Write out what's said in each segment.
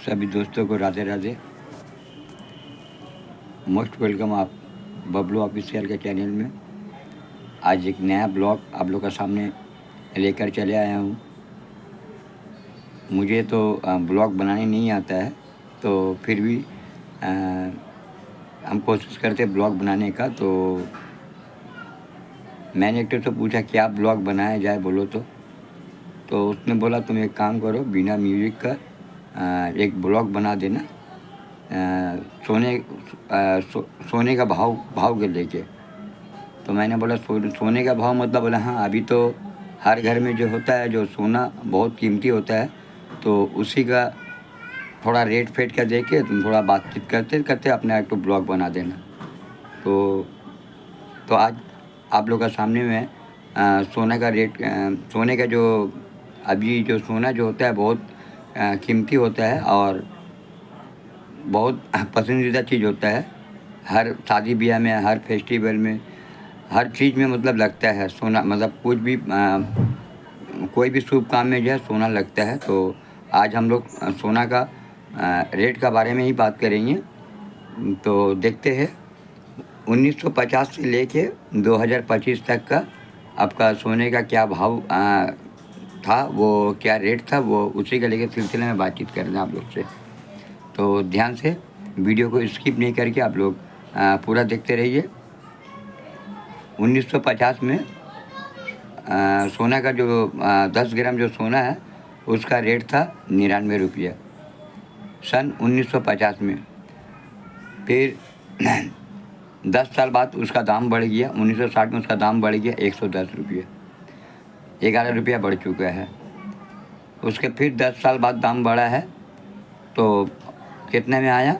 सभी दोस्तों को राधे राधे। मोस्ट वेलकम आप बबलू ऑफिशियल के चैनल में। आज एक नया ब्लॉग आप लोग का सामने लेकर चले आया हूँ। मुझे तो ब्लॉग बनाने नहीं आता है, तो फिर भी हम कोशिश करते ब्लॉग बनाने का। तो मैंने एक तो पूछा क्या ब्लॉग बनाया जाए बोलो तो उसने बोला तुम एक काम करो, बिना म्यूज़िक का एक ब्लॉग बना देना, सोने का भाव के लेके। तो मैंने बोला सोने का भाव मतलब? बोला हाँ, अभी तो हर घर में जो होता है, जो सोना बहुत कीमती होता है, तो उसी का थोड़ा रेट फेट का दे के तुम थोड़ा बातचीत करते करते अपना एक तो ब्लॉग बना देना। तो आज आप लोग का सामने में सोना का रेट, सोने का जो अभी जो सोना जो होता है बहुत कीमती होता है और बहुत पसंदीदा चीज़ होता है। हर शादी ब्याह में, हर फेस्टिवल में, हर चीज़ में मतलब लगता है सोना। मतलब कुछ भी कोई भी शुभ काम में जो है सोना लगता है। तो आज हम लोग सोना का रेट का बारे में ही बात करेंगे। तो देखते हैं 1950 से लेके 2025 तक का आपका सोने का क्या भाव था, वो क्या रेट था, वो उसी का लेके सिलसिले में बातचीत करना आप लोग से। तो ध्यान से वीडियो को स्किप नहीं करके आप लोग पूरा देखते रहिए। 1950 में सोना का जो 10 ग्राम जो सोना है उसका रेट था 99 रुपये सन 1950 में। फिर 10 साल बाद उसका दाम बढ़ गया। 1960 में उसका दाम बढ़ गया 110 रुपये, 11 रुपया बढ़ चुका है। उसके फिर 10 साल बाद दाम बढ़ा है, तो कितने में आया?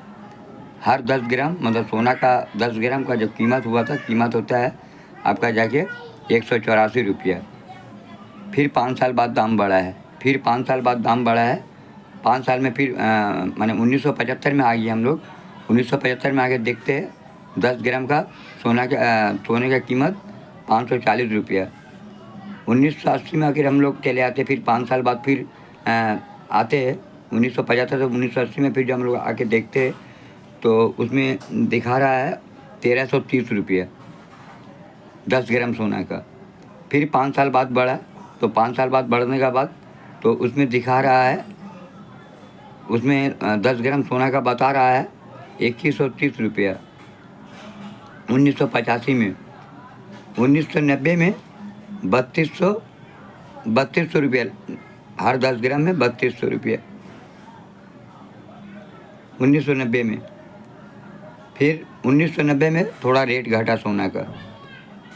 हर 10 ग्राम मतलब सोना का 10 ग्राम का जो कीमत हुआ था, कीमत होता है आपका जाके 184 रुपया। फिर 5 साल बाद दाम बढ़ा है, फिर 5 साल बाद दाम बढ़ा है। 5 साल में फिर माने 1975 में आ गए हम लोग। 1975 में आके देखते हैं 10 ग्राम का सोने का कीमत 540 रुपया। 1980 में आकर हम लोग चले आते, फिर 5 साल बाद फिर आते हैं 1975 से 1980 में। फिर जब हम लोग आके देखते हैं तो उसमें दिखा रहा है 1330 रुपये 10 ग्राम सोना का। फिर 5 साल बाद बढ़ा, तो 5 साल बाद बढ़ने के बाद तो उसमें दिखा रहा है, उसमें 10 ग्राम सोना का बता रहा है 2130 रुपया 1985 में। 1990 में 3200 रुपया, हर 10 ग्राम में 3200 रुपया 1990 में। फिर 1990 में थोड़ा रेट घटा सोना का,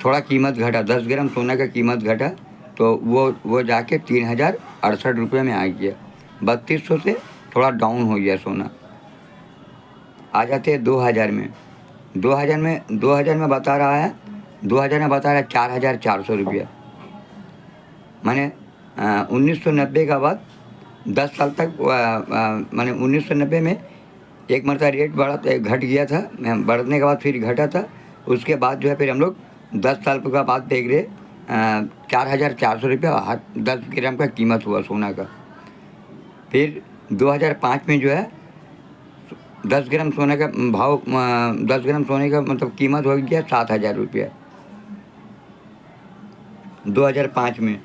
थोड़ा कीमत घटा, 10 ग्राम सोना का कीमत घटा, तो वो जाके 3068 रुपये में आ गया। 3200 से थोड़ा डाउन हो गया सोना। आ जाते हैं 2000 में। 2000 में बता रहा है, 2000 में बता रहा है 4400 रुपया। माने 1990 का बाद 10 साल तक माने 1990 में एक मरतबा रेट बढ़ा था, घट गया था, बढ़ने के बाद फिर घटा था। उसके बाद जो है फिर हम लोग 10 साल का बाद देख रहे 4400 रुपया 10 ग्राम का कीमत हुआ सोना का। फिर 2005 में जो है 10 ग्राम सोने का भाव, 10 ग्राम सोने का मतलब कीमत हो गया 7000 रुपया 2005 में।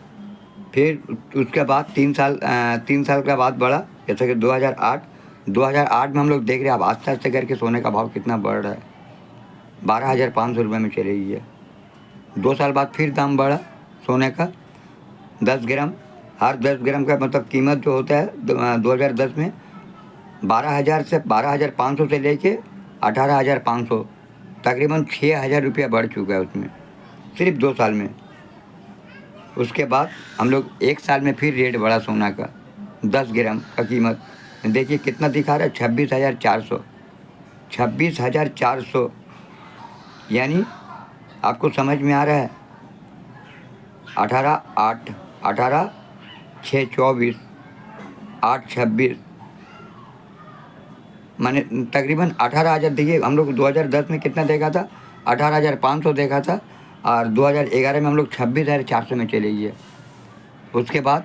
फिर उसके बाद 3 साल का बाद बढ़ा, जैसे कि 2008 में हम लोग देख रहे हैं अब आस्ते आस्ते करके सोने का भाव कितना बढ़ रहा है, 12500 रुपये में चले गई है। 2 साल बाद फिर दाम बढ़ा सोने का 10 ग्राम, हर 10 ग्राम का मतलब कीमत जो होता है 2010 में 12,500 से लेके 18,500, तकरीबन 6,000 रुपया बढ़ चुका है उसमें सिर्फ 2 साल में। उसके बाद हम लोग 1 साल में फिर रेट बढ़ा सोना का 10 ग्राम का कीमत, देखिए कितना दिखा रहा है 26,400। यानी आपको समझ में आ रहा है 18/6/24 8/26 माने तकरीबन 18,000। देखिए हम लोग 2010 में कितना देखा था, 18,500 देखा था, और 2011 में हम लोग 26,400 में चले गए। उसके बाद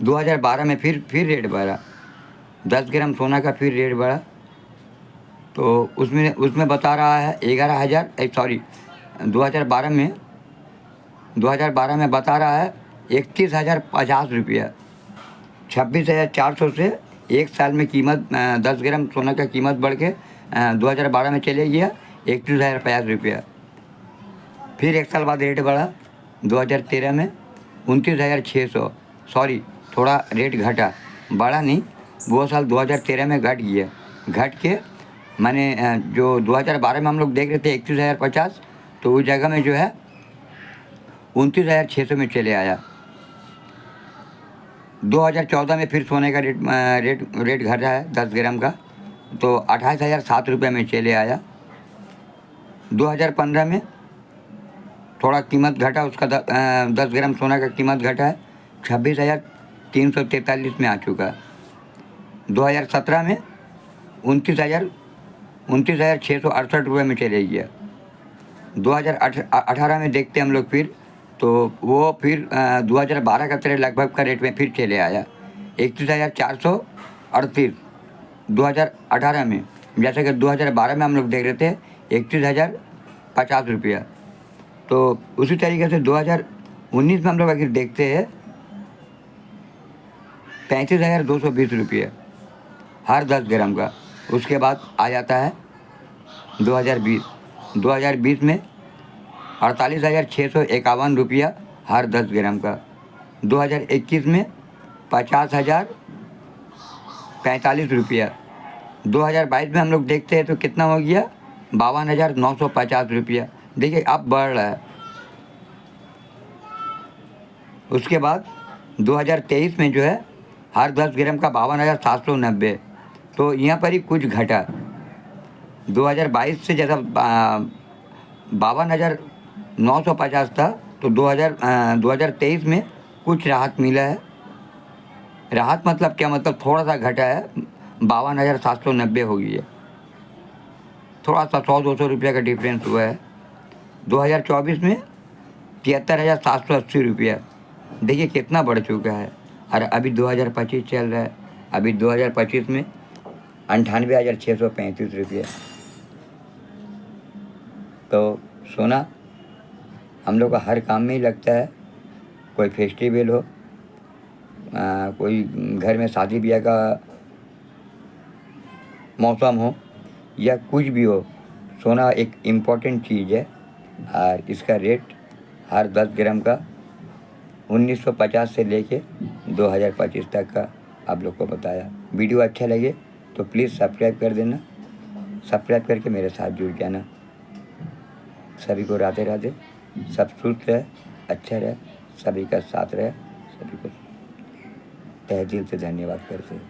2012 में फिर रेट बढ़ा 10 ग्राम सोना का फिर रेट बढ़ा, तो उसमें उसमें बता रहा है 11,000 सॉरी 2012 में बता रहा है 31,050 रुपया। 26,400 से एक साल में कीमत 10 ग्राम सोना का कीमत बढ़ के 2012 में चले गया 31,050 रुपया। फिर एक साल बाद रेट बढ़ा 2013 में 29,600, सॉरी थोड़ा रेट घटा, बढ़ा नहीं, वो साल 2013 में घट गया, घट के माने जो 2012 में हम लोग देख रहे थे 31,050, तो उस जगह में जो है 29,600 में चले आया। 2014 में फिर सोने का रेट घटा है 10 ग्राम का, तो 28,007 रुपये में चले आया। 2015 में थोड़ा कीमत घटा उसका, 10 ग्राम सोना का कीमत घटा है 26,343 में आ चुका है। 2017 में 29,668 रुपये में चले गया। 2018 में देखते हम लोग फिर, तो वो फिर 2012 का तरह लगभग का रेट में फिर चले आया 31,438 2018 में, जैसे कि 2012 में हम लोग देख रहे थे 31,050 रुपया। तो उसी तरीके से 2019 में हम लोग अगर देखते हैं 35,220 रुपये हर 10 ग्राम का। उसके बाद आ जाता है 2020 में 48,651 रुपया हर 10 ग्राम का। 2021 में 50,045 रुपया। 2022 में हम लोग देखते हैं तो कितना हो गया 52,950 रुपया। देखिए अब बढ़ रहा है। उसके बाद 2023 में जो है हर 10 ग्राम का 52,790, तो यहाँ पर ही कुछ घटा। 2022 से जैसा 52,950 था, तो 2023 में कुछ राहत मिला है। राहत मतलब क्या, मतलब थोड़ा सा घटा है, 52,790 हो गई है, थोड़ा सा 100-200 रुपये का डिफरेंस हुआ है। 2024 में 73,780 रुपया। देखिए कितना बढ़ चुका है। और अभी 2025 चल रहा है, अभी 2025 में 98,635 रुपये। तो सोना हम लोग का हर काम में ही लगता है। कोई फेस्टिवल हो, कोई घर में शादी ब्याह का मौसम हो, या कुछ भी हो, सोना एक इम्पॉर्टेंट चीज़ है। और इसका रेट हर 10 ग्राम का 1950 से लेके 2025 तक का आप लोग को बताया। वीडियो अच्छा लगे तो प्लीज़ सब्सक्राइब कर देना, सब्सक्राइब करके मेरे साथ जुड़ जाना। सभी को राधे राधे, सब सुख रहे, अच्छा रहे, सभी का साथ रहे, सभी को तहे दिल से धन्यवाद करते हैं।